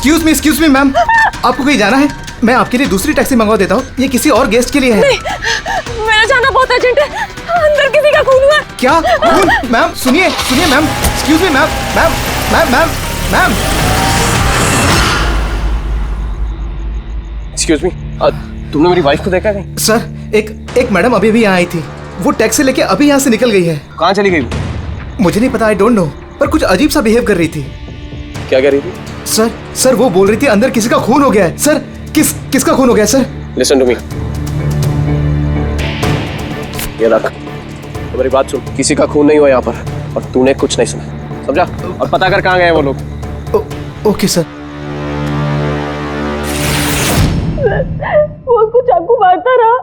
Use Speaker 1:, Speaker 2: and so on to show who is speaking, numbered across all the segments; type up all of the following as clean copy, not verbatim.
Speaker 1: Excuse me ma'am, आपको कहीं जाना है? मैं आपके लिए दूसरी टैक्सी मंगवा देता हूँ, ये किसी और गेस्ट के लिए है।
Speaker 2: नहीं, मेरा जाना बहुत अर्जेंट है, अंदर किसी का खून हुआ।
Speaker 1: क्या खून? मैम सुनिए ma'am, excuse me ma'am, ma'am.
Speaker 3: Excuse me, तुमने मेरी वाइफ को देखा नहीं?
Speaker 1: सर एक मैडम अभी यहाँ आई थी, वो टैक्सी लेके अभी यहाँ से निकल गई है।
Speaker 3: कहाँ चली गई?
Speaker 1: मुझे नहीं पता, आई डोंट नो, पर कुछ अजीब सा बिहेव कर रही थी।
Speaker 3: क्या कर रही थी?
Speaker 1: सर वो बोल रही थी अंदर किसी का खून हो गया है। सर किसका खून हो गया सर?
Speaker 3: लिसन टू मी, ये रख, तो मेरी बात सुन, किसी का खून नहीं हुआ यहाँ पर, और तूने कुछ नहीं सुना, समझा? और पता कर कहाँ गए वो लोग।
Speaker 1: Okay sir.
Speaker 2: वो उसको चाकू मारता रहा,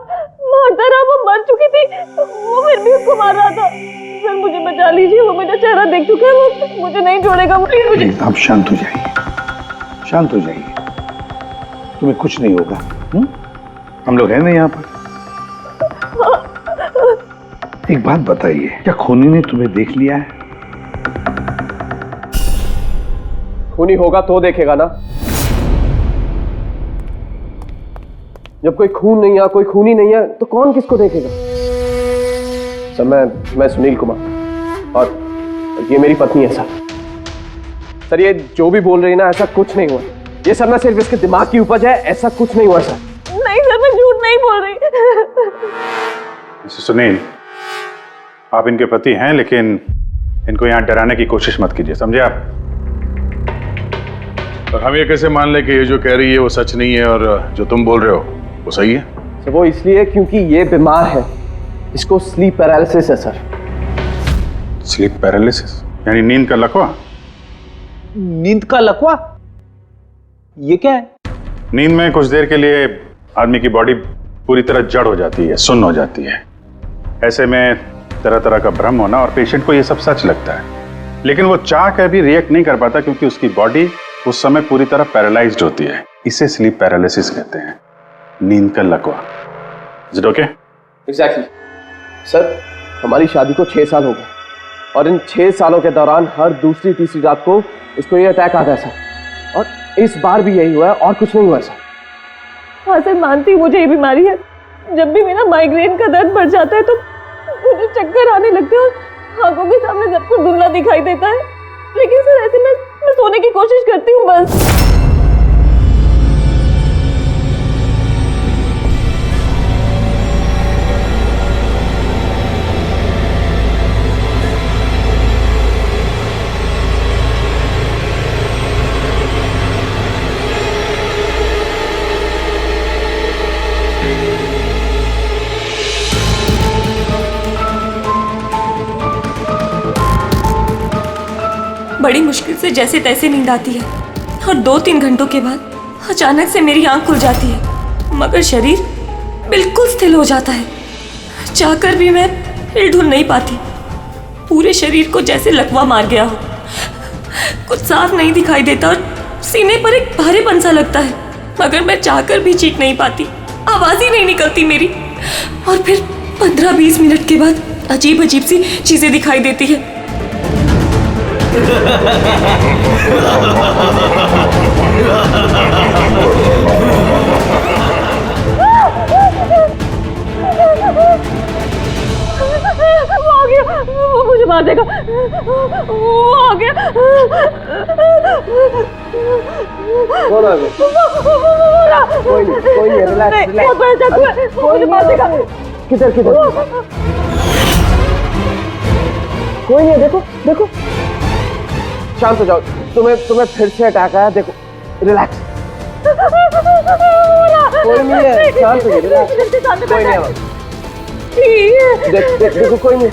Speaker 2: वो मर चुकी थी, वो फिर भी उसको मार रहा था। सर मुझे बचा लीजिए, वो मेरा चेहरा देख चुका है, वो मुझे नहीं छोड़ेगा, प्लीज मुझे।
Speaker 4: आप शांत हो जाइए, तुम्हें कुछ नहीं होगा। हम लोग हैं ना यहाँ पर। एक बात बताइए, क्या खूनी ने तुम्हें देख लिया है?
Speaker 3: खूनी होगा तो देखेगा ना, जब कोई खून नहीं है, कोई खूनी नहीं है, तो कौन किसको देखेगा? सर मैं सुनील कुमार, और ये मेरी पत्नी है सर। ये जो भी बोल रही है ना, ऐसा कुछ नहीं हुआ। ये सब ना सिर्फ इसके दिमाग की उपज है, ऐसा कुछ नहीं हुआ सर।
Speaker 2: नहीं सर, मैं झूठ नहीं बोल रही।
Speaker 4: मिस्टर सुनील, आप इनके पति हैं, लेकिन इनको यहाँ डराने की कोशिश मत कीजिए, समझे आप? और हम ये कैसे मान ले कि ये जो कह रही है वो सच नहीं है, और जो तुम बोल रहे हो वो सही है?
Speaker 3: सर वो इसलिए क्योंकि ये बीमार है, इसको स्लीप पैरालिसिस है सर।
Speaker 4: स्लीप पैरालिसिस यानी नींद का लकवा?
Speaker 5: नींद का लकवा? ये क्या है?
Speaker 4: नींद में कुछ देर के लिए आदमी की बॉडी पूरी तरह जड़ हो जाती है, सुन्न हो जाती है। ऐसे में तरह तरह का भ्रम होना, और पेशेंट को ये सब सच लगता है, लेकिन वो चाह कर भी रिएक्ट नहीं कर पाता क्योंकि उसकी बॉडी उस समय पूरी तरह पैरालाइज्ड होती है। इसे स्लीप पैरालिसिस कहते हैं, नींद का लकवा। Is it okay?
Speaker 3: Exactly sir, हमारी शादी को 6 साल हो गए, और इन 6 सालों के दौरान हर दूसरी तीसरी रात को इसको ये अटैक आता है सर, और इस बार भी यही हुआ है, और कुछ नहीं हुआ सर।
Speaker 2: हाँ सर, मानती हूँ मुझे ये बीमारी है। जब भी मेरा माइग्रेन का दर्द बढ़ जाता है तो मुझे चक्कर आने लगते हैं, और आंखों के सामने सब कुछ धुंधला दिखाई देता है। लेकिन सर ऐसे मैं सोने की कोशिश करती हूँ बस। बड़ी मुश्किल से जैसे तैसे नींद आती है, और 2-3 घंटों के बाद अचानक से मेरी आंख खुल जाती है, मगर शरीर बिल्कुल स्थिर हो जाता है। चाहकर भी मैं हिल-डुल नहीं पाती, पूरे शरीर को जैसे लकवा मार गया हो। कुछ साफ नहीं दिखाई देता, और सीने पर एक भारीपन सा लगता है, मगर मैं चाहकर भी चीख नहीं पाती, आवाज ही नहीं निकलती मेरी। और फिर 15-20 मिनट के बाद अजीब अजीब सी चीजें दिखाई देती है। वो आ गया, वो मुझे मार देगा, वो आ गया।
Speaker 3: कोई नहीं, रिलैक्स,
Speaker 2: मुझे मार देगा।
Speaker 3: किधर कोई नहीं है, देखो शांत हो जाओ, तुम्हें फिर से अटैक आया, देखो रिलैक्स, कोई नहीं है, शांत हो जाओ, रिलैक्स, कोई नहीं है, देखो कोई नहीं,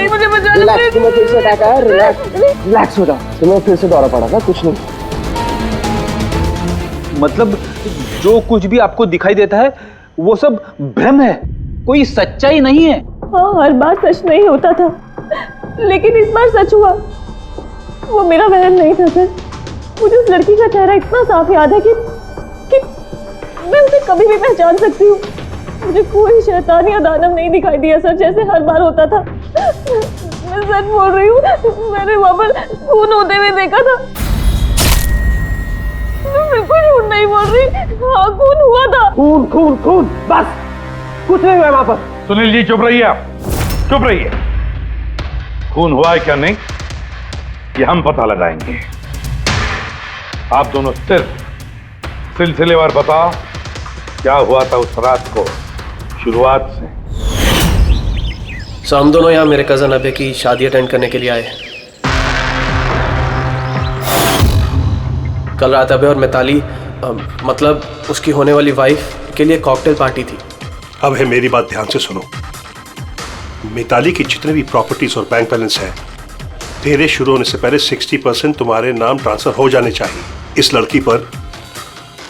Speaker 2: मुझे बचा लो,
Speaker 3: रिलैक्स, तुम्हें फिर से अटैक आया, रिलैक्स हो जाओ, तुम्हें फिर से दौरा पड़ा था, कुछ नहीं।
Speaker 5: मतलब जो कुछ भी आपको दिखाई देता है वो सब भ्रम है, कोई सच्चाई नहीं है।
Speaker 2: हाँ, हर बार सच नहीं होता था, लेकिन इस बार सच हुआ। वो मेरा बहन नहीं था सर। मुझे उस लड़की का चेहरा इतना साफ याद है कि मैं उसे कभी भी पहचान सकती हूँ। मुझे कोई शैतान या दानव नहीं दिखाई दिया सर, जैसे हर बार होता था। मैं सच बोल रही हूँ, मैंने वहाँ पर खून होते हुए देखा था। बिल्कुल झूठ नहीं बोल रही। हाँ, खून हुआ था।
Speaker 3: खून खून खून, बस कुछ नहीं हुआ वहां पर।
Speaker 4: सुनील जी चुप रहिए, आप चुप रहिए। खून हुआ है क्या नहीं ये हम पता लगाएंगे। आप दोनों सिर्फ सिलसिलेवार बताओ क्या हुआ था उस रात को शुरुआत से।
Speaker 3: सो हम दोनों यहाँ मेरे कजन अभय की शादी अटेंड करने के लिए आए। कल रात अभय और मिताली मतलब उसकी होने वाली वाइफ के लिए कॉकटेल पार्टी थी।
Speaker 6: अब है मेरी बात ध्यान से सुनो। मिताली की जितने भी प्रॉपर्टीज और बैंक बैलेंस है तेरे शुरू होने से पहले 60% तुम्हारे नाम ट्रांसफर हो जाने चाहिए। इस लड़की पर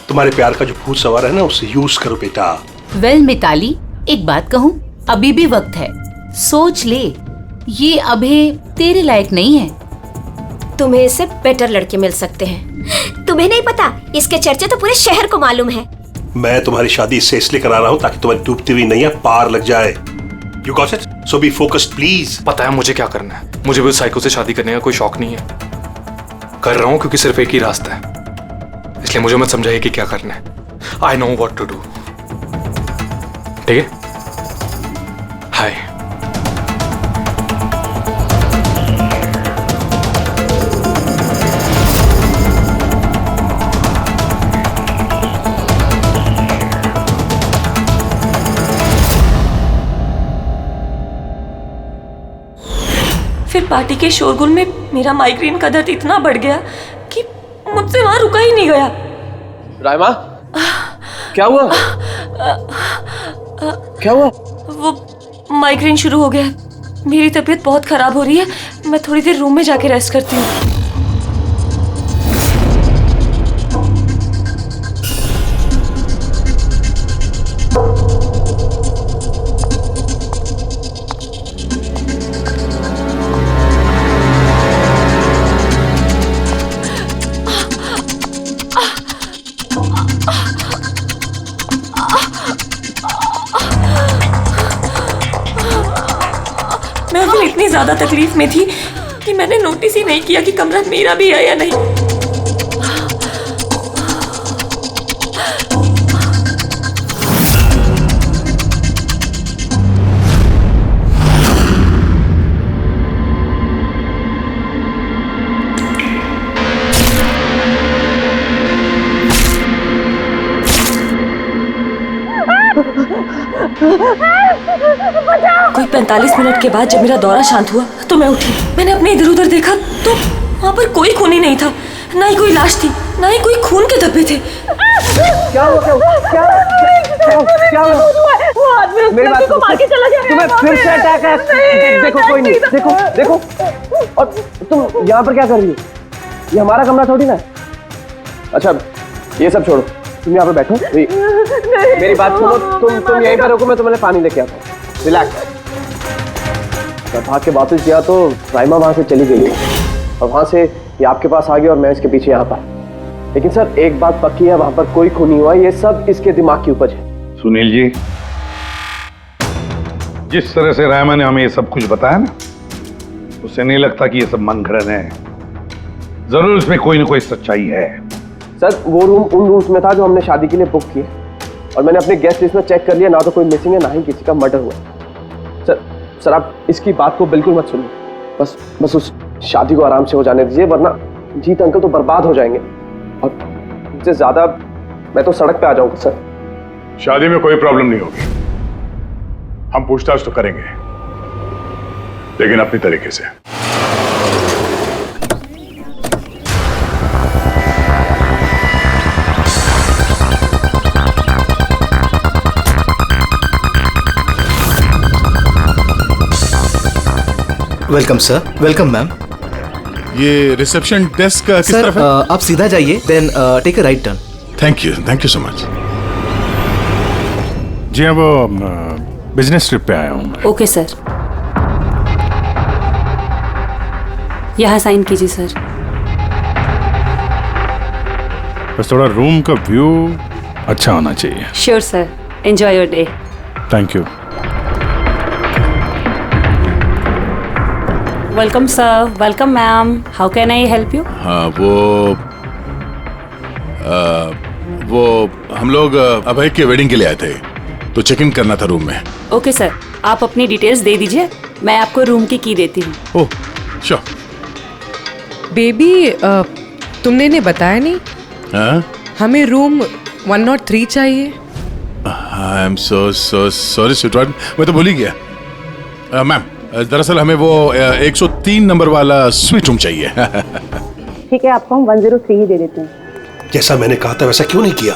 Speaker 6: तुम्हारे प्यार का जो भूत सवार है ना उसे यूज करो बेटा।
Speaker 7: वेल मिताली, एक बात कहूँ, अभी भी वक्त है, सोच ले। ये अभी तेरे लायक नहीं है।
Speaker 8: तुम्हें इससे बेटर लड़के मिल सकते हैं। तुम्हें नहीं पता, इसके चर्चे तो पूरे शहर को मालूम है।
Speaker 6: मैं तुम्हारी शादी इससे इसलिए करा रहा हूँ ताकि तुम्हारी डूबती हुई नैया पार लग जाए। You got it? So be focused please.
Speaker 9: पता है मुझे क्या करना है। मुझे भी उस साइको से शादी करने का कोई शौक नहीं है। कर रहा हूँ क्योंकि सिर्फ एक ही रास्ता है, इसलिए मुझे मत समझाइए कि क्या करना है। I know what to do. ठीक है? हाय।
Speaker 2: फिर पार्टी के शोरगुल में मेरा माइग्रेन का दर्द इतना बढ़ गया कि मुझसे वहां रुका ही नहीं गया।
Speaker 3: रायमा, क्या हुआ? क्या हुआ?
Speaker 2: वो माइग्रेन शुरू हो गया। मेरी तबीयत बहुत खराब हो रही है। मैं थोड़ी देर रूम में जाके रेस्ट करती हूँ। मैं अभी इतनी ज्यादा तकलीफ में थी कि मैंने नोटिस ही नहीं किया कि कमरा मेरा भी है या नहीं। कोई 45 मिनट के बाद जब मेरा दौरा शांत हुआ तो मैं उठी। मैंने अपने इधर उधर देखा तो वहाँ पर कोई खून ही नहीं था, ना ही कोई लाश थी, ना ही कोई खून के धब्बे थे।
Speaker 3: क्या हुआ?
Speaker 2: वो आदमी
Speaker 3: मेरी बात
Speaker 2: को मार के चला गया।
Speaker 3: तुम्हें फिर से अटैक है। देखो कोई नहीं, देखो। और तुम यहाँ पर क्या कर रही हो? ये हमारा कमरा थोड़ी ना है। अच्छा ये सब छोड़ो, तुम यहाँ पर बैठो। मेरी बात सुनो, तुम यहीं पर रुको, मैं तुम्हें पानी लेके आता हूँ। रिलैक्स। मैं भाग के वापस गया तो राइमा वहां से चली गई और वहां से ये आपके पास आ गया और मैं इसके पीछे यहाँ पर। लेकिन सर एक बात पक्की है, वहां पर कोई खून नहीं हुआ। ये सब इसके दिमाग की उपज है।
Speaker 4: सुनील जी, जिस तरह से रायमा ने हमें ये सब कुछ बताया ना, उससे नहीं लगता कि ये सब मन घड़न है। जरूर इसमें कोई ना कोई सच्चाई है।
Speaker 3: सर वो रूम उन रूम्स में था जो हमने शादी के लिए बुक किए और मैंने अपने गेस्ट लिस्ट में चेक कर लिया, ना तो कोई मिसिंग है ना ही किसी का मर्डर हुआ। सर आप इसकी बात को बिल्कुल मत सुनिए। बस उस शादी को आराम से हो जाने दीजिए, वरना जीत अंकल तो बर्बाद हो जाएंगे और इससे ज्यादा मैं तो सड़क पे आ जाऊंगा। सर
Speaker 4: शादी में कोई प्रॉब्लम नहीं होगी, हम पूछताछ तो करेंगे लेकिन अपनी तरीके से।
Speaker 1: Welcome sir. Welcome ma'am.
Speaker 10: ये रिसेप्शन डेस्क किस
Speaker 1: सर
Speaker 10: तरफ है?
Speaker 1: आप सीधा जाइए, then take a right turn.
Speaker 10: Thank you so much. जी हाँ, वो बिजनेस ट्रिप पे आया हूँ।
Speaker 7: ओके सर, यहाँ साइन कीजिए सर।
Speaker 10: बस थोड़ा रूम का व्यू अच्छा होना चाहिए।
Speaker 7: Sure sir, enjoy your day.
Speaker 10: Thank you.
Speaker 7: Welcome sir, welcome ma'am, how can I help you?
Speaker 10: हाँ वो वो हम लोग अभय के वेडिंग के लिए आए थे, तो चेक इन करना था रूम में।
Speaker 2: ओके सर, आप अपनी डिटेल्स दे दीजिए, मैं आपको रूम की देती हूँ।
Speaker 10: Oh sure.
Speaker 11: बेबी तुमने इन्हें बताया नहीं?
Speaker 10: हाँ?
Speaker 11: हमें रूम 103 चाहिए।
Speaker 10: I am so sorry sweetheart, मैं तो भूल ही गया। मैम दरअसल हमें वो 103 नंबर वाला स्वीट रूम चाहिए।
Speaker 12: ठीक है, आपको हम 103 ही दे देते हैं।
Speaker 6: जैसा मैंने कहा था वैसा क्यों नहीं किया?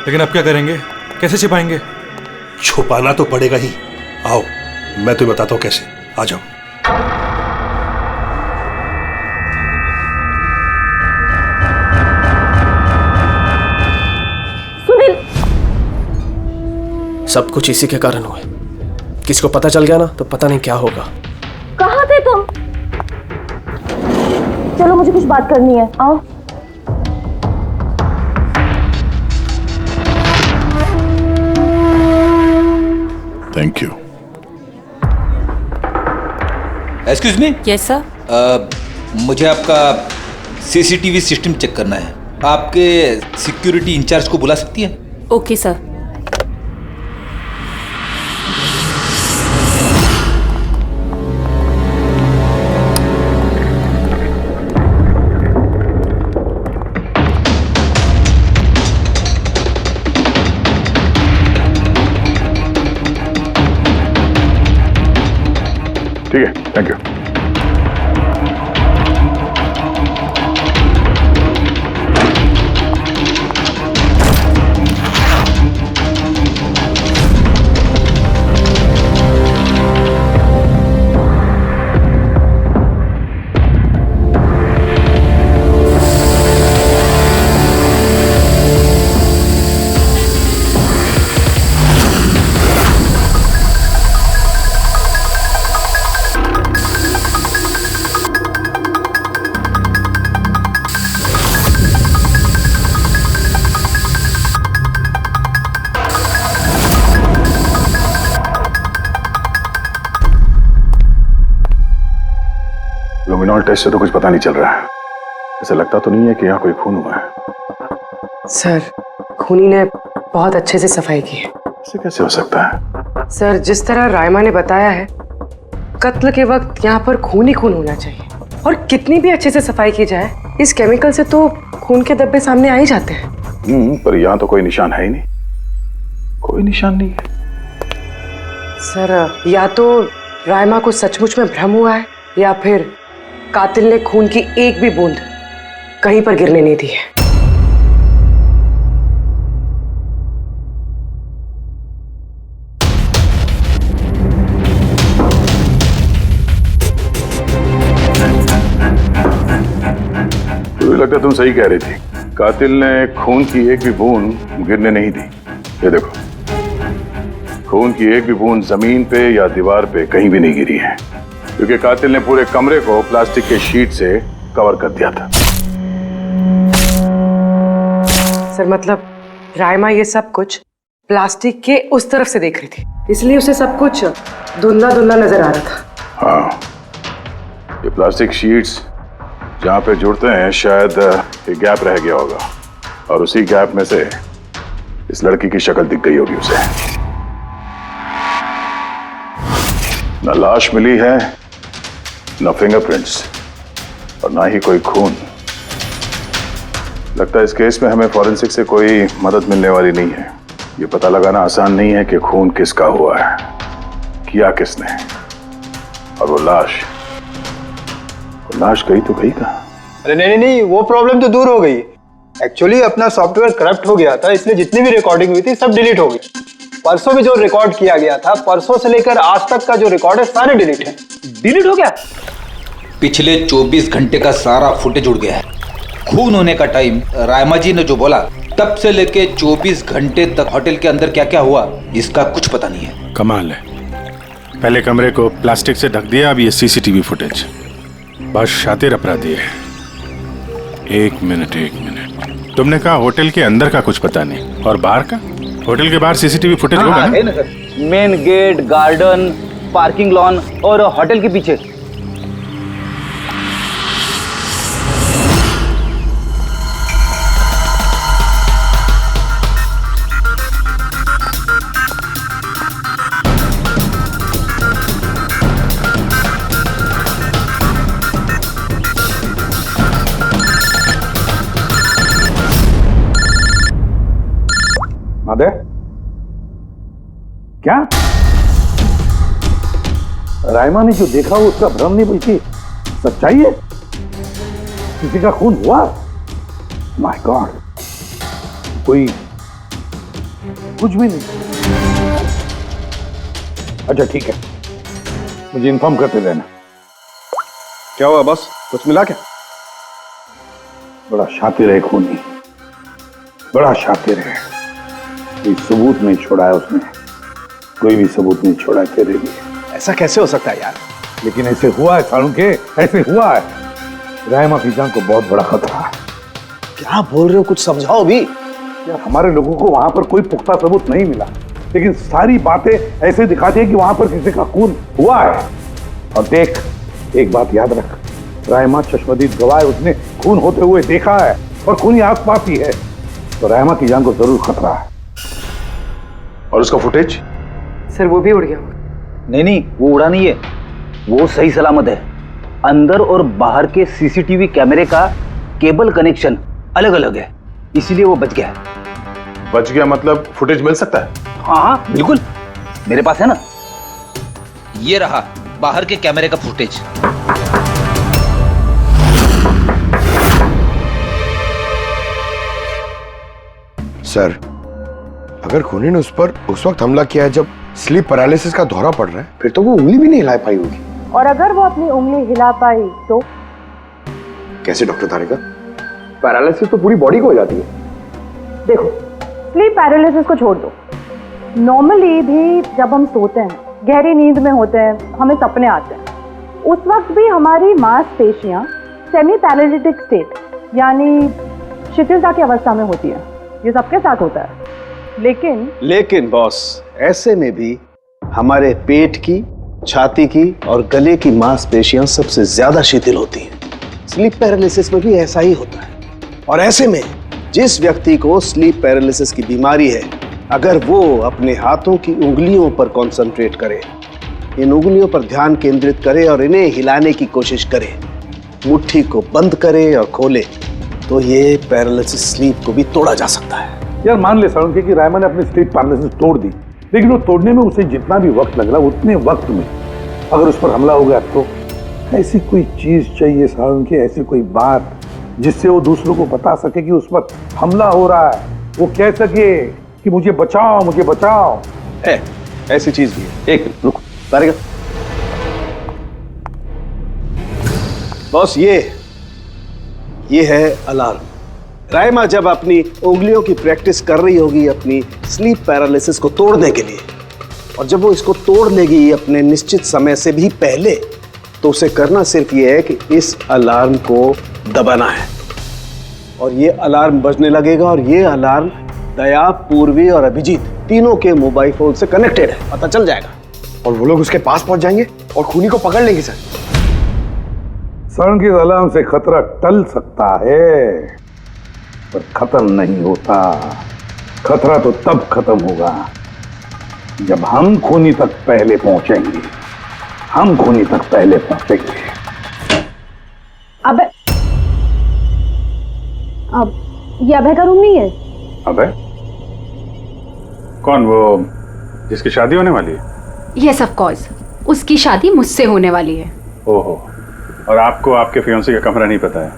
Speaker 9: लेकिन अब क्या करेंगे, कैसे छिपाएंगे?
Speaker 6: छुपाना तो पड़ेगा ही। आओ मैं तुम्हें बताता हूँ कैसे, आ जाओ।
Speaker 12: सुनील,
Speaker 3: सब कुछ इसी के कारण हुआ। किसी को पता चल गया ना तो पता नहीं क्या होगा।
Speaker 12: कहाँ थे तुम? चलो मुझे कुछ बात करनी है, आओ।
Speaker 10: Thank you.
Speaker 5: Excuse me.
Speaker 2: Yes sir.
Speaker 5: मुझे आपका सीसीटीवी सिस्टम चेक करना है। आपके सिक्योरिटी इंचार्ज को बुला सकती है?
Speaker 2: Okay sir.
Speaker 4: ठीक है, थैंक यू। लुमिनॉल टेस्ट से तो कुछ पता नहीं चल रहा है। ऐसा लगता तो नहीं है कि यहाँ कोई खून हुआ है।
Speaker 11: सर खूनी ने बहुत अच्छे से सफाई की है।
Speaker 4: ऐसे कैसे हो सकता है?
Speaker 11: सर जिस तरह रायमा ने बताया है, कत्ल के वक्त यहाँ पर खून ही खून होना चाहिए। और कितनी भी अच्छे से सफाई की जाए, इस केमिकल से तो खून के धब्बे सामने आ ही जाते हैं।
Speaker 4: पर यहाँ तो कोई निशान है ही नहीं। कोई निशान नहीं है।
Speaker 11: सर या तो रायमा को सचमुच में भ्रम हुआ है, या फिर कातिल ने खून की एक भी बूंद कहीं पर गिरने नहीं दी है।
Speaker 4: मुझे लगता तुम सही कह रही थी। कातिल ने खून की एक भी बूंद गिरने नहीं दी। ये देखो, खून की एक भी बूंद जमीन पे या दीवार पे कहीं भी नहीं गिरी है, क्योंकि कातिल ने पूरे कमरे को प्लास्टिक के शीट से कवर कर दिया था।
Speaker 11: सर मतलब रायमा ये सब कुछ प्लास्टिक के उस तरफ से देख रही थी, इसलिए उसे सब कुछ धुंधला धुंधला नजर आ रहा था।
Speaker 4: हाँ, ये प्लास्टिक शीट्स जहाँ पे जुड़ते हैं शायद एक गैप रह गया होगा, और उसी गैप में से इस लड़की की शक्ल दिख गई होगी उसे। न लाश मिली है, न फिंगरप्रिंट्स, और ना ही कोई खून। लगता है इस केस में हमें फॉरेंसिक से कोई मदद मिलने वाली नहीं है। ये पता लगाना आसान नहीं है कि खून किसका हुआ है, किया किसने, और वो लाश गई तो गई कहाँ?
Speaker 13: अरे नहीं, वो प्रॉब्लम तो दूर हो गई। एक्चुअली अपना सॉफ्टवेयर करप्ट हो गया था, इसलिए जितनी भी रिकॉर्डिंग हुई थी सब डिलीट हो गई। परसों भी जो रिकॉर्ड किया गया था, परसों से लेकर आज तक का जो रिकॉर्ड है सारे डिलीट है।
Speaker 5: डिलीट हो गया? पिछले 24 घंटे का सारा फुटेज उड़ गया है। खून होने का टाइम रायमा जी ने जो बोला, तब से लेके 24 घंटे तक होटल के अंदर क्या क्या हुआ इसका कुछ पता नहीं है।
Speaker 10: कमाल है, पहले कमरे को प्लास्टिक से ढक दिया, अब ये सीसीटीवी फुटेज। बस शातिर अपराधी है। एक मिनट, तुमने कहा होटल के अंदर का कुछ पता नहीं, और बाहर का? होटल के बाहर सीसीटीवी फुटेज होगा ना?
Speaker 5: है ना sir, main gate, garden, parking lawn और होटल के पीछे।
Speaker 10: अबे क्या? रायमा ने जो देखा वो उसका भ्रम नहीं बल्कि सच्चाई है। किसी का खून हुआ? माय गॉड, कोई कुछ भी नहीं। अच्छा ठीक है, मुझे इन्फॉर्म करते रहना।
Speaker 3: क्या हुआ बॉस, कुछ मिला क्या?
Speaker 10: बड़ा शातिर है खूनी, बड़ा शातिर है। कोई सबूत नहीं छोड़ा है उसने, कोई भी सबूत नहीं छोड़ा तेरे लिए।
Speaker 3: ऐसा कैसे हो सकता है यार?
Speaker 10: लेकिन ऐसे हुआ है सालुंके, ऐसे हुआ है। रायमा की जान को बहुत बड़ा खतरा है।
Speaker 3: क्या बोल रहे हो, कुछ समझाओ भी।
Speaker 10: यार हमारे लोगों को वहां पर कोई पुख्ता सबूत नहीं मिला, लेकिन सारी बातें ऐसे दिखाती है कि वहां पर किसी का खून हुआ है। और देख, एक बात याद रख, रायमा चश्मदीद गवाह है, उसने खून होते हुए देखा है और खूनी आसपास ही है, तो रायमा की जान को जरूर खतरा है।
Speaker 4: और उसका फुटेज?
Speaker 11: सर वो भी उड़ गया।
Speaker 14: नहीं, वो उड़ा नहीं है, वो सही सलामत है। अंदर और बाहर के सीसीटीवी कैमरे का केबल कनेक्शन अलग अलग है, इसीलिए वो बच गया है।
Speaker 4: बच गया मतलब फुटेज मिल सकता है?
Speaker 14: हाँ बिल्कुल, मेरे पास है ना। ये रहा बाहर के कैमरे का फुटेज।
Speaker 15: सर, अगर खूनी ने उस पर उस वक्त हमला किया है जब स्लीप पैरालिसिस का दौरा पड़ रहा है, फिर तो वो उंगली भी नहीं हिला पाई होगी।
Speaker 12: और अगर वो अपनी उंगली हिला पाई तो?
Speaker 15: कैसे डॉक्टर तारिका? पैरालिसिस तो पूरी बॉडी को हो जाती है।
Speaker 12: देखो, स्लीप पैरालिसिस को छोड़ दो, नॉर्मली भी जब हम सोते हैं, गहरी नींद में होते हैं, हमें सपने आते हैं, उस वक्त भी हमारी मांसपेशियां सेमी पैरालिटिक स्टेट यानी शिथिलता की अवस्था में होती है। ये सबके साथ होता है।
Speaker 3: लेकिन बॉस, ऐसे में भी हमारे पेट की, छाती की और गले की मांसपेशियां सबसे ज्यादा शिथिल होती हैं। स्लीप पैरालिसिस में भी ऐसा ही होता है। और ऐसे में जिस व्यक्ति को स्लीप पैरालिसिस की बीमारी है, अगर वो अपने हाथों की उंगलियों पर कंसंट्रेट करे, इन उंगलियों पर ध्यान केंद्रित करे और इन्हें हिलाने की कोशिश करे, मुट्ठी को बंद करे और खोले, तो ये पैरालिसिस स्लीप को भी तोड़ा जा सकता है।
Speaker 10: यार मान ले सालुंके कि रायमा ने अपनी स्लीप पैरालिसिस तोड़ दी, लेकिन वो तोड़ने में उसे जितना भी वक्त लग रहा, उतने वक्त में अगर उस पर हमला हो गया तो ऐसी कोई चीज चाहिए सालुंके, ऐसी कोई बात जिससे वो दूसरों को बता सके कि उस पर हमला हो रहा है, वो कह सके कि मुझे बचाओ, मुझे बचाओ।
Speaker 3: है, ऐसी चीज भी है। एक रुक तारिका। बॉस, ये है अलार्म। रायमा जब अपनी उंगलियों की प्रैक्टिस कर रही होगी अपनी स्लीप पैरालिसिस को तोड़ने के लिए, और जब वो इसको तोड़ लेगी अपने निश्चित समय से भी पहले, तो उसे करना सिर्फ ये है कि इस अलार्म को दबाना है, और ये अलार्म बजने लगेगा। और ये अलार्म दया, पूर्वी और अभिजीत तीनों के मोबाइल फोन से कनेक्टेड है, पता चल जाएगा।
Speaker 15: और वो लोग उसके पास पहुंच जाएंगे और खूनी को पकड़ लेंगे।
Speaker 10: सर, के अलार्म से खतरा टल सकता है, पर खत्म नहीं होता। खतरा तो तब खत्म होगा जब हम खूनी तक पहले पहुंचेंगे। हम खूनी तक पहले पहुंचेंगे।
Speaker 12: अब ये अभय का रूम नहीं है?
Speaker 4: अभय? कौन? वो जिसकी शादी होने वाली है?
Speaker 16: यस ऑफ कोर्स, उसकी शादी मुझसे होने वाली है।
Speaker 4: ओहो, और आपको आपके फियांसे का कमरा नहीं पता है?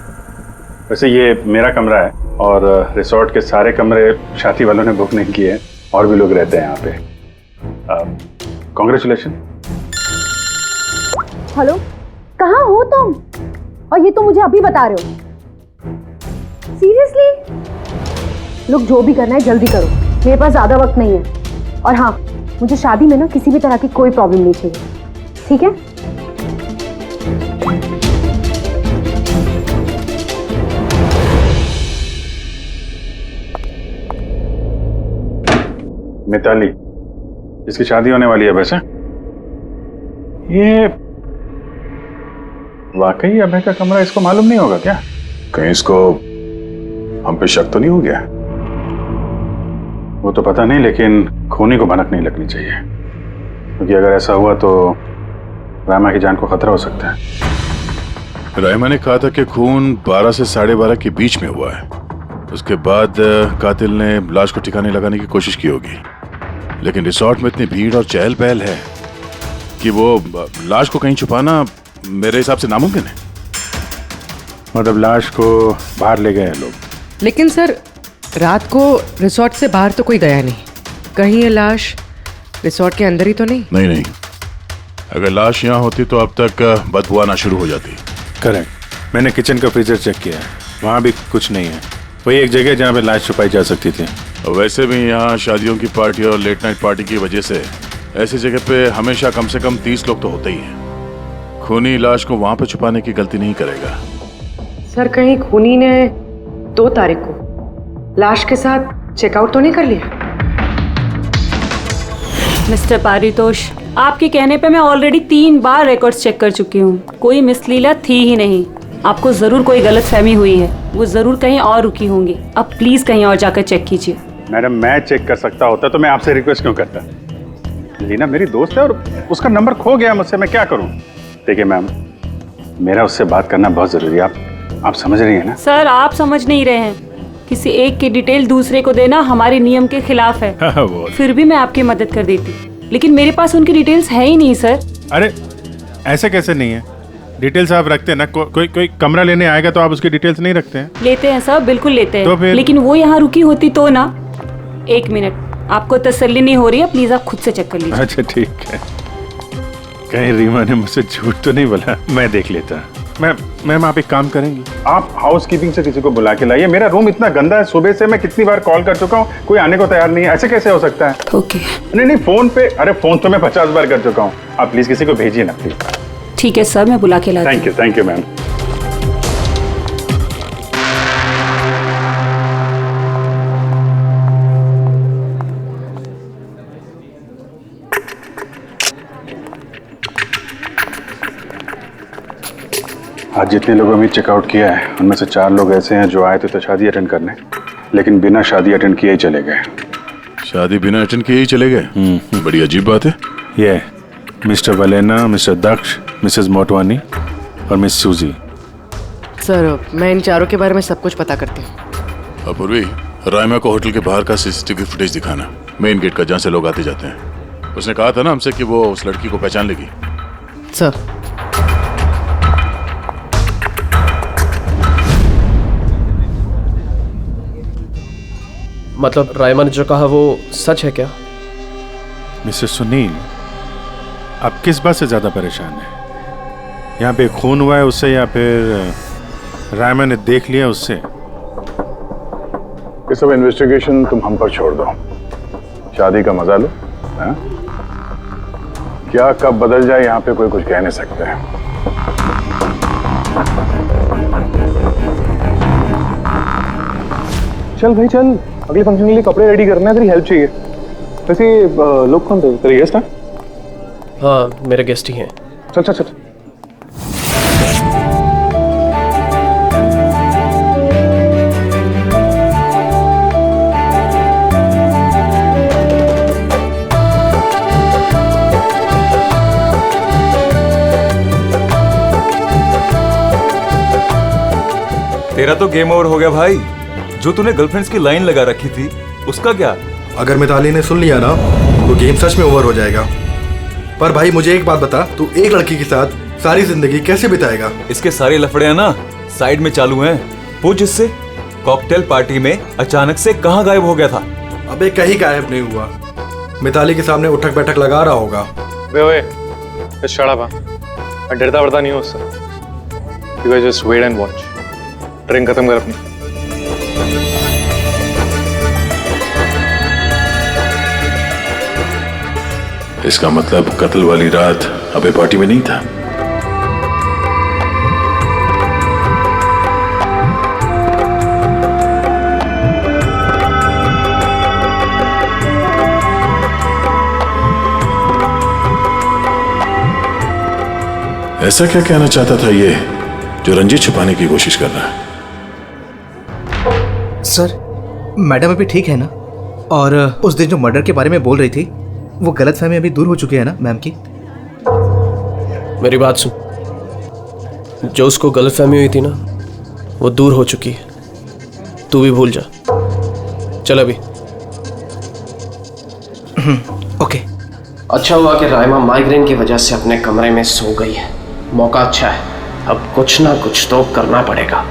Speaker 4: वैसे ये मेरा कमरा है और रिसोर्ट के सारे कमरे शादी वालों ने बुक नहीं किए हैं, और भी लोग रहते हैं यहाँ पे। कॉन्ग्रेचुलेशन।
Speaker 12: हेलो, कहाँ हो तुम? और ये तो मुझे अभी बता रहे हो? सीरियसली? लोग जो भी करना है जल्दी करो, मेरे पास ज्यादा वक्त नहीं है। और हाँ, मुझे शादी में ना किसी भी तरह की कोई प्रॉब्लम नहीं चाहिए, ठीक है?
Speaker 4: मिताली, जिसकी शादी होने वाली है, वैसे ये वाकई अभय का कमरा इसको मालूम नहीं होगा क्या? कहीं इसको हम पे शक तो नहीं हो गया? वो तो पता नहीं, लेकिन खूनी को भनक नहीं लगनी चाहिए, क्योंकि अगर ऐसा हुआ तो रायमा की जान को खतरा हो सकता है।
Speaker 10: रायमा ने कहा था कि खून 12 से 12:30 के बीच में हुआ है, उसके बाद कातिल ने लाश को ठिकाने लगाने की कोशिश की होगी, लेकिन रिसोर्ट में इतनी भीड़ और चहल पहल है कि वो लाश को कहीं छुपाना मेरे हिसाब से नामुमकिन है।
Speaker 17: मतलब लाश को बाहर ले गए हैं लोग।
Speaker 11: लेकिन सर, रात को रिसोर्ट से बाहर तो कोई गया नहीं, कहीं ये लाश रिसोर्ट के अंदर ही तो नहीं?
Speaker 10: नहीं, अगर लाश यहाँ होती तो अब तक बदबू आना शुरू हो जाती।
Speaker 17: करेक्ट। मैंने किचन का फ्रीजर चेक किया है, वहाँ भी कुछ नहीं है। वही एक जगह जहाँ पे लाश छुपाई जा सकती थी।
Speaker 10: वैसे भी यहाँ शादियों की पार्टी और लेट नाइट पार्टी की वजह से ऐसी जगह पे हमेशा कम से कम 30 लोग तो होते ही हैं। खूनी लाश को वहाँ पे छुपाने की गलती नहीं करेगा।
Speaker 11: सर, कहीं खूनी ने 2 तारीख को लाश के साथ चेकआउट तो नहीं कर लिया?
Speaker 18: मिस्टर पारितोष, आपके कहने पे मैं ऑलरेडी 3 बार रिकॉर्ड्स चेक कर चुकी हूँ, कोई मिसलीला थी ही नहीं। आपको जरूर कोई गलतफहमी हुई है, वो जरूर कहीं और रुकी होंगी। अब प्लीज कहीं और जाकर चेक कीजिए।
Speaker 4: मैडम, मैं चेक कर सकता होता तो मैं आपसे रिक्वेस्ट क्यों करता? लीना मेरी दोस्त है और उसका नंबर खो गया मुझसे, मैं क्या करूँ? देखिए मैम, मेरा उससे बात करना बहुत जरूरी है, आप समझ रही है ना?
Speaker 18: सर, आप समझ नहीं रहे हैं। किसी एक की डिटेल दूसरे को देना हमारे नियम के खिलाफ है। फिर भी मैं आपकी मदद कर देती, लेकिन मेरे पास उनकी डिटेल्स है ही नहीं सर।
Speaker 17: अरे ऐसे कैसे नहीं है? डिटेल्स आप रखते हैं ना। कोई कमरा लेने आएगा तो आप उसकी डिटेल्स नहीं रखते हैं?
Speaker 18: लेते हैं सर, बिल्कुल लेते हैं।
Speaker 17: तो फिर?
Speaker 18: लेकिन वो यहाँ रुकी होती तो ना। 1 मिनट, आपको तसल्ली नहीं हो रही है, प्लीज आप खुद से चेक कर लीजिए।
Speaker 17: अच्छा ठीक है। कहीं रीमा ने मुझसे झूठ तो नहीं बोला? मैं देख लेता। मैम आप एक काम करेंगी,
Speaker 4: आप हाउस कीपिंग से किसी को बुला के लाइए। मेरा रूम इतना गंदा है, सुबह से मैं कितनी बार कॉल कर चुका हूँ, कोई आने को तैयार नहीं है। ऐसे कैसे हो सकता है?
Speaker 18: ओके।
Speaker 4: नहीं, फोन पे, अरे फोन तो मैं 50 बार कर चुका हूँ। आप प्लीज किसी को भेजिए ना प्लीज।
Speaker 18: ठीक है सर, मैं बुला के लाती हूँ।
Speaker 4: Thank you ma'am. आज जितने लोगों ने चेकआउट किया है उनमें से 4 लोग ऐसे हैं जो आए थे तो शादी अटेंड करने, लेकिन बिना शादी अटेंड किए ही चले गए।
Speaker 10: शादी बिना अटेंड किए ही चले गए? बड़ी अजीब बात है।
Speaker 17: ये मिस्टर वलेना, मिस्टर दक्ष, मिसेस मोटवानी और मिस सूजी।
Speaker 11: सर, मैं इन चारों के बारे में सब कुछ पता करती हूँ।
Speaker 10: अपूर्वी, रायमा को होटल के बाहर का सीसीटीवी फुटेज दिखाना, मेन गेट का, जहाँ से लोग आते जाते हैं। उसने कहा था ना हमसे कि वो उस लड़की को पहचान लेगी।
Speaker 11: सर,
Speaker 3: मतलब रायमा ने जो कहा वो सच है क्या?
Speaker 17: मिस्टर सुनील, आप किस बात से ज्यादा परेशान हैं? यहाँ पे खून हुआ है उससे या फिर रायमा ने देख लिया उससे?
Speaker 4: ये सब इन्वेस्टिगेशन तुम हम पर छोड़ दो, शादी का मजा लो। क्या कब बदल जाए यहाँ पे कोई कुछ कह नहीं सकते हैं।
Speaker 3: चल भाई चल, अगले फंक्शन के लिए कपड़े रेडी करना है, तेरी हेल्प चाहिए। वैसे लोग कौन थे? तेरे गेस्ट हैं? हाँ, मेरे गेस्ट ही हैं। चल चल चल।
Speaker 19: तेरा तो गेम ओवर हो गया भाई। जो तूने गर्लफ्रेंड्स की लाइन लगा रखी थी उसका क्या?
Speaker 20: अगर मिताली ने सुन लिया ना तो गेम सच में ओवर हो जाएगा। पर भाई मुझे एक बात बता, तू एक लड़की के साथ सारी जिंदगी कैसे बिताएगा?
Speaker 19: इसके सारे लफड़े हैं ना साइड में चालू हैं। पूछ इससे, कॉकटेल पार्टी में अचानक से कहाँ गायब हो गया था?
Speaker 20: अबे कहीं गायब नहीं हुआ, मिताली के सामने उठक बैठक लगा रहा होगा।
Speaker 3: वे शट अप। मैं डरता वरता नहीं हूँ उससे। You guys just wait and watch. Drink खत्म कर अपनी।
Speaker 10: इसका मतलब कत्ल वाली रात अबे पार्टी में नहीं था। ऐसा क्या कहना चाहता था ये जो रंजित छुपाने की कोशिश कर रहा है?
Speaker 1: सर, मैडम अभी ठीक है ना? और उस दिन जो मर्डर के बारे में बोल रही थी वो गलतफहमी अभी दूर हो चुकी है ना मैम की?
Speaker 3: मेरी बात सुन, जो उसको गलतफहमी हुई थी ना वो दूर हो चुकी है।
Speaker 1: तू भी भूल जा। चल अभी। ओके।
Speaker 3: अच्छा हुआ कि राइमा माइग्रेन की वजह से अपने कमरे में सो गई है। मौका अच्छा है, अब कुछ ना कुछ तो करना पड़ेगा।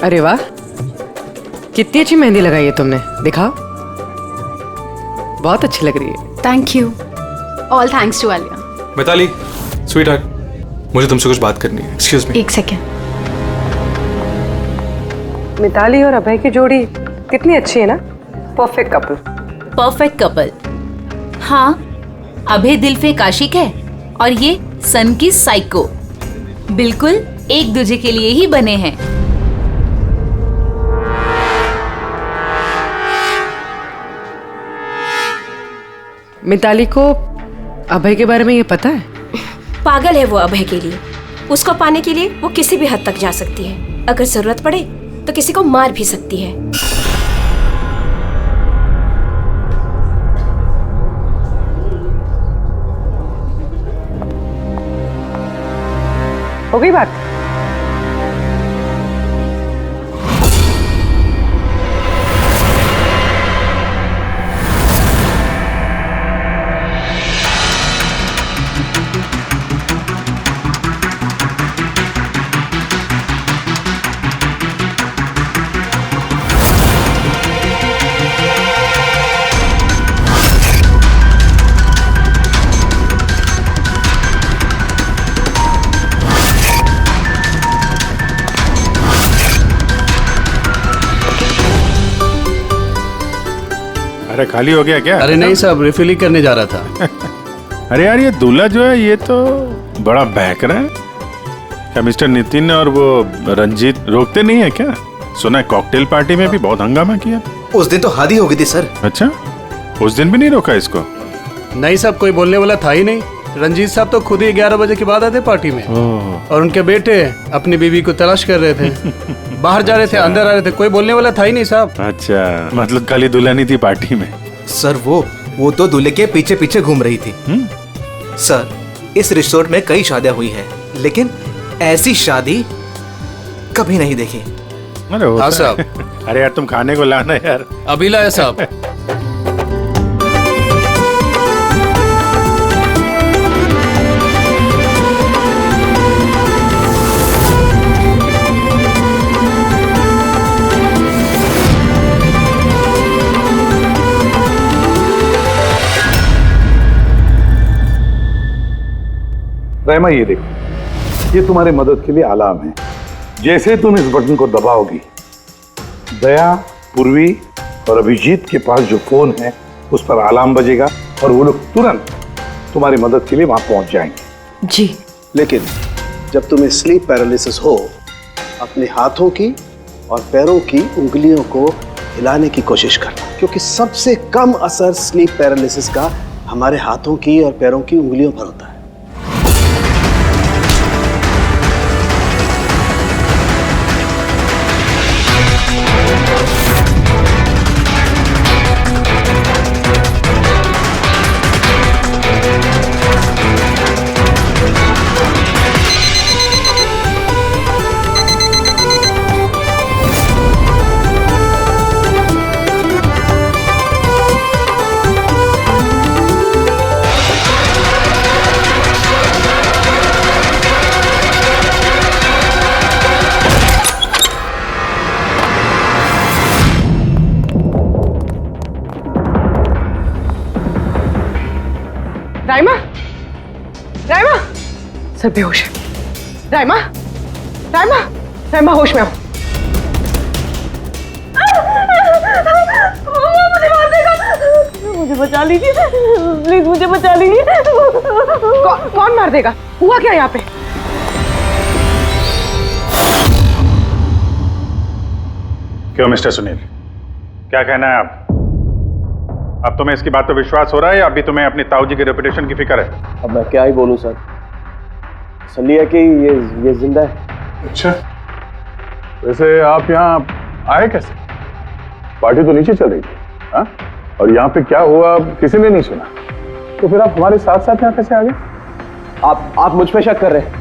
Speaker 11: अरे वाह, कितनी अच्छी मेहंदी लगाई है तुमने, दिखाओ। बहुत अच्छी लग रही है।
Speaker 16: Thank you. All thanks to Alia.
Speaker 9: Mitali, sweetheart, मुझे तुमसे कुछ बात करनी है। Excuse me.
Speaker 16: एक सेकेंड।
Speaker 11: मिताली और अभय की जोड़ी कितनी अच्छी है ना। Perfect couple.
Speaker 7: Perfect couple. हाँ, अभय दिल पे आशिक है और ये सन की साइको। बिल्कुल एक दूसरे के लिए ही बने हैं।
Speaker 11: मिताली को अभय के बारे में ये पता है?
Speaker 8: पागल है वो अभय के लिए। उसको पाने के लिए वो किसी भी हद तक जा सकती है। अगर जरूरत पड़े तो किसी को मार भी सकती है।
Speaker 11: हो गई बात?
Speaker 10: अरे खाली हो गया क्या?
Speaker 20: अरे नहीं साहब, रिफिल ही करने जा रहा था।
Speaker 10: अरे यार, ये दूल्हा जो है ये तो बड़ा बहक रहा है। क्या मिस्टर नितिन और वो रंजीत रोकते नहीं है क्या? सुना है कॉकटेल पार्टी में भी बहुत हंगामा किया।
Speaker 1: उस दिन तो हादी हो गई थी सर।
Speaker 10: अच्छा, उस दिन भी नहीं रोका इसको?
Speaker 20: नहीं साहब, कोई बोलने वाला था ही नहीं। रंजीत साहब तो खुद ही 11 बजे के बाद आते पार्टी में। और उनके बेटे अपनी बीवी को तलाश कर रहे थे। बाहर जा रहे थे, अंदर आ रहे थे, कोई बोलने वाला था ही नहीं साहब।
Speaker 10: अच्छा, मतलब खाली दुल्हन थी पार्टी में?
Speaker 1: सर वो तो दूल्हे के पीछे पीछे घूम रही थी। सर, इस रिसोर्ट में कई शादियां हुई हैं, लेकिन ऐसी शादी कभी नहीं देखी।
Speaker 10: अरे
Speaker 20: हाँ साहब।
Speaker 10: अरे यार, तुम खाने को लाना यार।
Speaker 20: अभी लाया साहब।
Speaker 21: रहमा, ये देखो, ये तुम्हारे मदद के लिए अलार्म है। जैसे तुम इस बटन को दबाओगी, दया, पूर्वी और अभिजीत के पास जो फोन है उस पर अलार्म बजेगा और वो लोग तुरंत तुम्हारी मदद के लिए वहां पहुंच जाएंगे।
Speaker 11: जी।
Speaker 22: लेकिन जब तुम्हें स्लीप पैरालिसिस हो, अपने हाथों की और पैरों की उंगलियों को हिलाने की कोशिश करना, क्योंकि सबसे कम असर स्लीप पैरालिसिस का हमारे हाथों की और पैरों की उंगलियों पर होता है।
Speaker 11: राइमा, राइमा, सर बेहोश है। राइमा, राइमा, राइमा होश में आओ।
Speaker 12: मुझे बचा लीजिए प्लीज, मुझे बचा लीजिए।
Speaker 11: कौन मार देगा? हुआ क्या यहाँ पे?
Speaker 4: क्यों मिस्टर सुनील, क्या कहना है आप? अब तुम्हें इसकी बात पर विश्वास हो रहा है या अभी तुम्हें अपनी ताऊ जी की रेपुटेशन की फिक्र है?
Speaker 3: अब मैं क्या ही बोलूं सर, तसल्ली है कि ये जिंदा है।
Speaker 21: अच्छा, वैसे आप यहाँ आए कैसे? पार्टी तो नीचे चल रही थी, हाँ? और यहाँ पे क्या हुआ किसी ने नहीं सुना, तो फिर आप हमारे साथ साथ यहाँ कैसे आ गए?
Speaker 3: आप मुझ पे शक कर रहे हैं?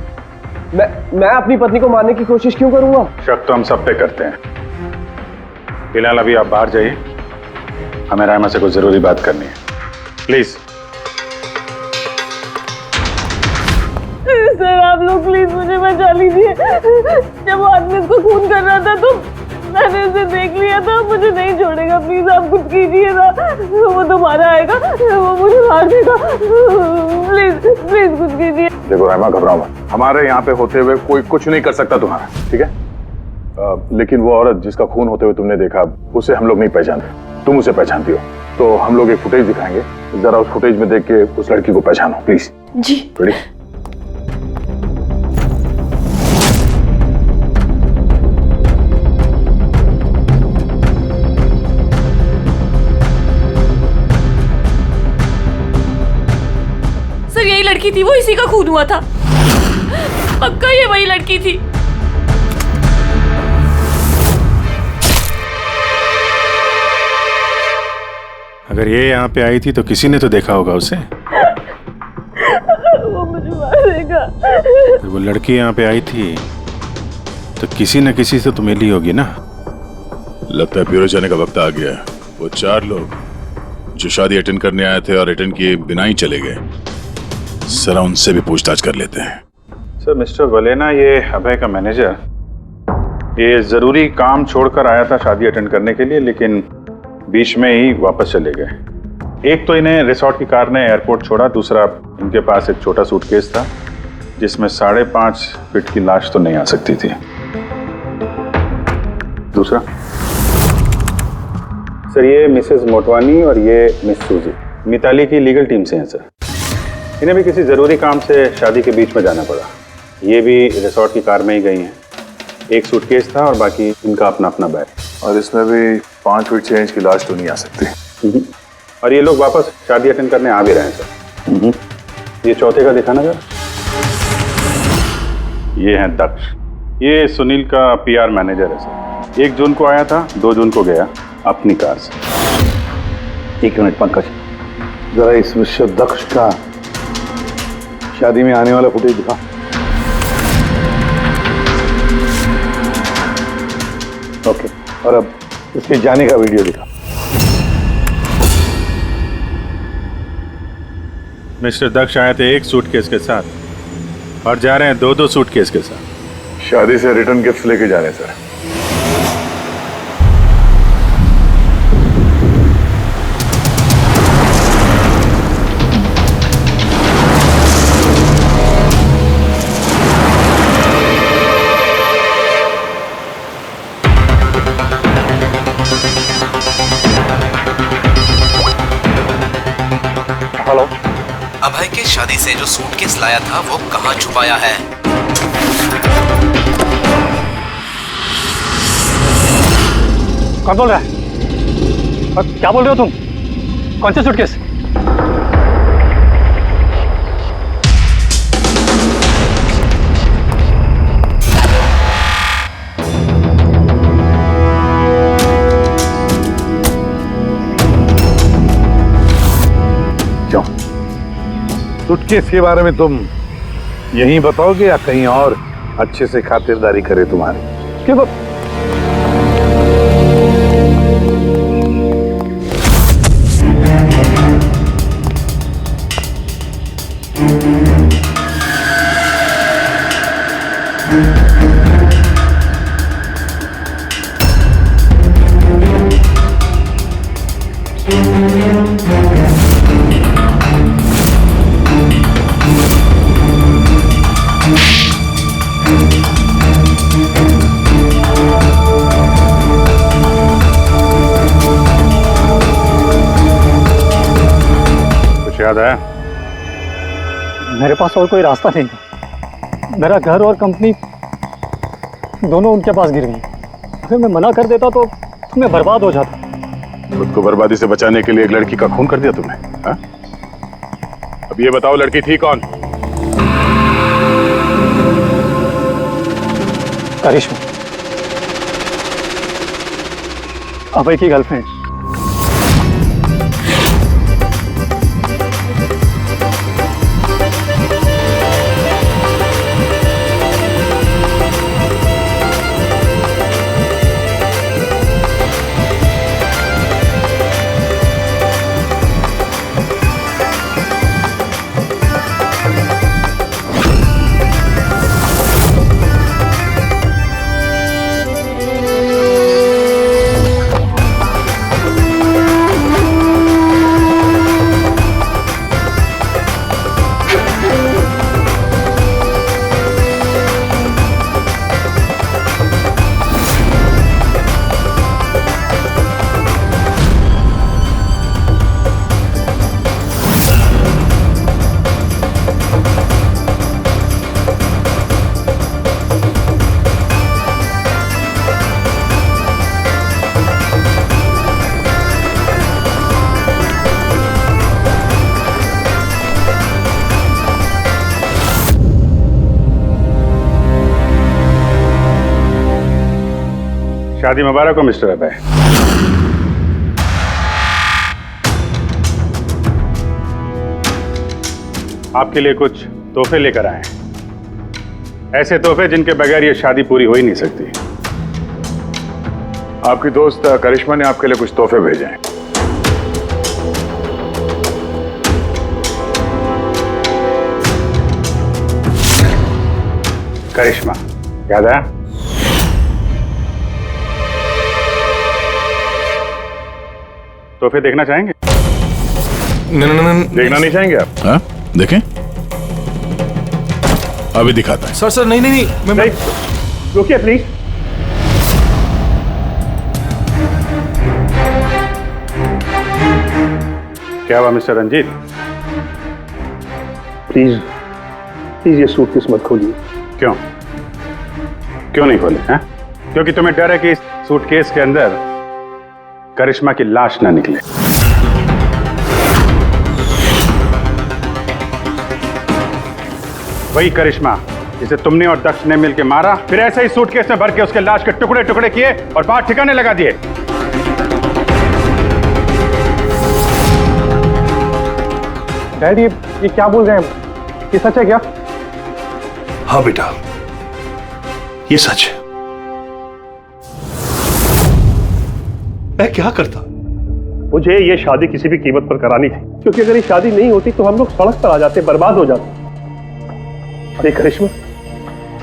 Speaker 3: मैं अपनी पत्नी को मारने की कोशिश क्यों करूंगा?
Speaker 4: शक तो हम सब पे करते हैं। फिलहाल अभी आप बाहर जाइए, हमें रायमा से कुछ जरूरी बात करनी है, प्लीज।
Speaker 12: सर आप लोग प्लीज मुझे बचा लीजिए। जब वो आदमी इसको खून कर रहा था तो मैंने उसे देख लिया था, मुझे नहीं छोड़ेगा, प्लीज आप कुछ कीजिए ना। वो दोबारा आएगा, वो मुझे मार देगा, प्लीज प्लीज कुछ कीजिए।
Speaker 21: देखो रायमा, घबराओ मत, हमारे यहाँ पे होते हुए कोई कुछ नहीं कर सकता तुम्हारा, ठीक है? लेकिन वो औरत जिसका खून होते हुए तुमने देखा, उसे हम लोग नहीं पहचानते, तुम उसे पहचानती हो, तो हम लोग एक फुटेज दिखाएंगे, जरा उस फुटेज में देख के उस लड़की को पहचानो प्लीज।
Speaker 8: जी।
Speaker 21: रेडी?
Speaker 8: सर यही लड़की थी, वो इसी का खून हुआ था, पक्का ये वही लड़की थी।
Speaker 17: अगर ये यहाँ पे आई थी तो किसी ने तो देखा होगा उसे।
Speaker 12: वो मुझे मार देगा।
Speaker 17: अगर वो लड़की यहाँ पे आई थी तो किसी न किसी से तो मिली होगी ना।
Speaker 2: लगता है ब्यूरो जाने का वक्त आ गया है। वो 4 लोग जो शादी अटेंड करने आए थे और अटेंड किए बिना ही चले गए, जरा उनसे भी पूछताछ कर लेते हैं।
Speaker 4: सर मिस्टर वलेना, ये अभय का मैनेजर, ये जरूरी काम छोड़कर आया था शादी अटेंड करने के लिए, लेकिन बीच में ही वापस चले गए। एक तो इन्हें रिसोर्ट की कार ने एयरपोर्ट छोड़ा, दूसरा इनके पास एक छोटा सूटकेस था जिसमें 5.5 फीट की लाश तो नहीं आ सकती थी। दूसरा सर, ये मिसेस मोटवानी और ये मिस सूजी मिताली की लीगल टीम से हैं सर। इन्हें भी किसी ज़रूरी काम से शादी के बीच में जाना पड़ा। ये भी रिसोर्ट की कार में ही गई हैं। एक सूटकेस था और बाकी इनका अपना अपना बैग।
Speaker 21: और इसमें भी 5 फीट 6 इंच की लाश तो नहीं आ सकती।
Speaker 4: और ये लोग वापस शादी अटेंड करने आ भी रहे हैं सर। ये चौथे का दिखाना सर। ये है दक्ष, ये सुनील का पीआर मैनेजर है सर। 1 जून को आया था, 2 जून को गया अपनी कार से।
Speaker 21: 1 मिनट पंकज, जरा इस मिस्टर दक्ष का शादी में आने वाला फुटेज दिखा। ओके, और अब उसके जाने का वीडियो दिखा।
Speaker 17: मिस्टर दक्ष आए थे 1 सूटकेस के साथ और जा रहे हैं 2-2 सूटकेस के साथ।
Speaker 21: शादी से रिटर्न गिफ्ट लेके जा रहे हैं सर।
Speaker 1: हेलो, अभय के शादी से जो सूटकेस लाया था वो कहाँ छुपाया है?
Speaker 6: कौन बोल रहा है? और क्या बोल रहे हो तुम? कौन से सूटकेस?
Speaker 21: क्यों? सूटकेस के बारे में तुम यहीं बताओगे या कहीं और अच्छे से खातिरदारी करे तुम्हारी?
Speaker 6: क्यों?
Speaker 4: याद आया?
Speaker 6: मेरे पास और कोई रास्ता नहीं था। मेरा घर और कंपनी दोनों उनके पास गिर गई। अगर मैं मना कर देता तो मैं बर्बाद हो जाता।
Speaker 2: खुद को बर्बादी से बचाने के लिए एक लड़की का खून कर दिया तुमने, हाँ? अब ये बताओ लड़की थी कौन?
Speaker 6: करिश्मा, अभय की गर्लफ्रेंड।
Speaker 4: शादी मुबारक हो मिस्टर अभय। आपके लिए कुछ तोहफे लेकर आए हैं, ऐसे तोहफे जिनके बगैर ये शादी पूरी हो ही नहीं सकती।
Speaker 2: आपकी दोस्त करिश्मा ने आपके लिए कुछ तोहफे भेजे हैं।
Speaker 4: करिश्मा, याद आया? तोहफे देखना चाहेंगे?
Speaker 9: नहीं,
Speaker 2: देखना नहीं चाहेंगे आप? हाँ, देखें। अभी दिखाता है।
Speaker 9: सर नहीं, मैं
Speaker 4: रुकिए प्लीज। क्या हुआ मिस्टर रंजीत?
Speaker 3: प्लीज ये सूटकेस मत खोलिए।
Speaker 4: क्यों नहीं खोले? हैं? क्योंकि तुम्हें डर है कि इस सूटकेस के अंदर करिश्मा की लाश ना निकले। वही करिश्मा जिसे तुमने और दक्ष ने मिलकर मारा, फिर ऐसे ही सूटकेस में भर के उसके लाश के टुकड़े टुकड़े किए और बाहर ठिकाने लगा दिए।
Speaker 3: डैड, ये क्या बोल रहे हैं? ये सच है क्या?
Speaker 21: हाँ बेटा, ये सच है। मैं क्या करता?
Speaker 3: मुझे ये शादी किसी भी कीमत पर करानी थी, क्योंकि अगर ये शादी नहीं होती तो हम लोग सड़क पर आ जाते, बर्बाद हो जाते। अरे करिश्मा,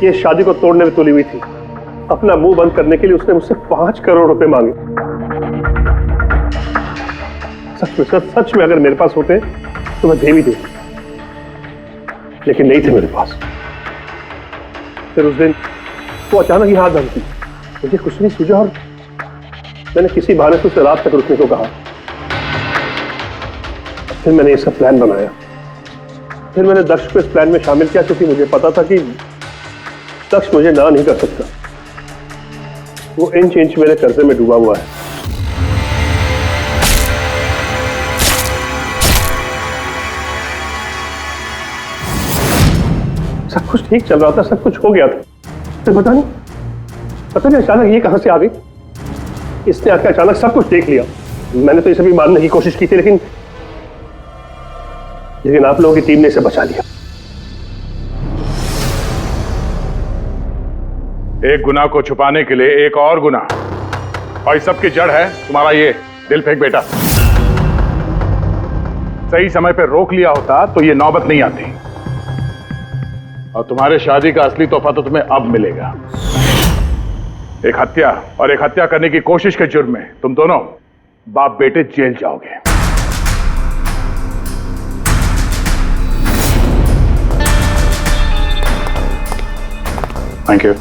Speaker 3: ये शादी को तोड़ने में तुली हुई थी। अपना मुंह बंद करने के लिए उसने मुझसे 5 करोड़ रुपए मांगे। सच में अगर मेरे पास होते तो मैं दे भी देता, लेकिन नहीं थे मेरे पास। फिर उस दिन वो अचानक ही हाथ धमकी, मुझे कुछ नहीं सूझा और मैंने किसी बहाने से उसे रात तक रुकने को कहा। फिर मैंने इसका प्लान बनाया। फिर मैंने दक्ष को इस प्लान में शामिल किया, क्योंकि मुझे पता था कि दक्ष मुझे ना नहीं कर सकता। वो इंच इंच मेरे कर्जे में डूबा हुआ है। सब कुछ ठीक चल रहा था, सब कुछ हो गया था, तो पता नहीं अचानक ये कहां से आ गई। इसने आकर अचानक सब कुछ देख लिया। मैंने तो इसे भी मारने की कोशिश की थी, लेकिन आप लोगों की टीम ने इसे बचा लिया।
Speaker 2: एक गुनाह को छुपाने के लिए एक और गुनाह, और इस सब की जड़ है तुम्हारा ये दिल फेंक बेटा। सही समय पर रोक लिया होता तो ये नौबत नहीं आती, और तुम्हारे शादी का असली तोहफा तो तुम्हें अब मिलेगा। एक हत्या और एक हत्या करने की कोशिश के जुर्म में तुम दोनों बाप बेटे जेल जाओगे।
Speaker 4: Thank you.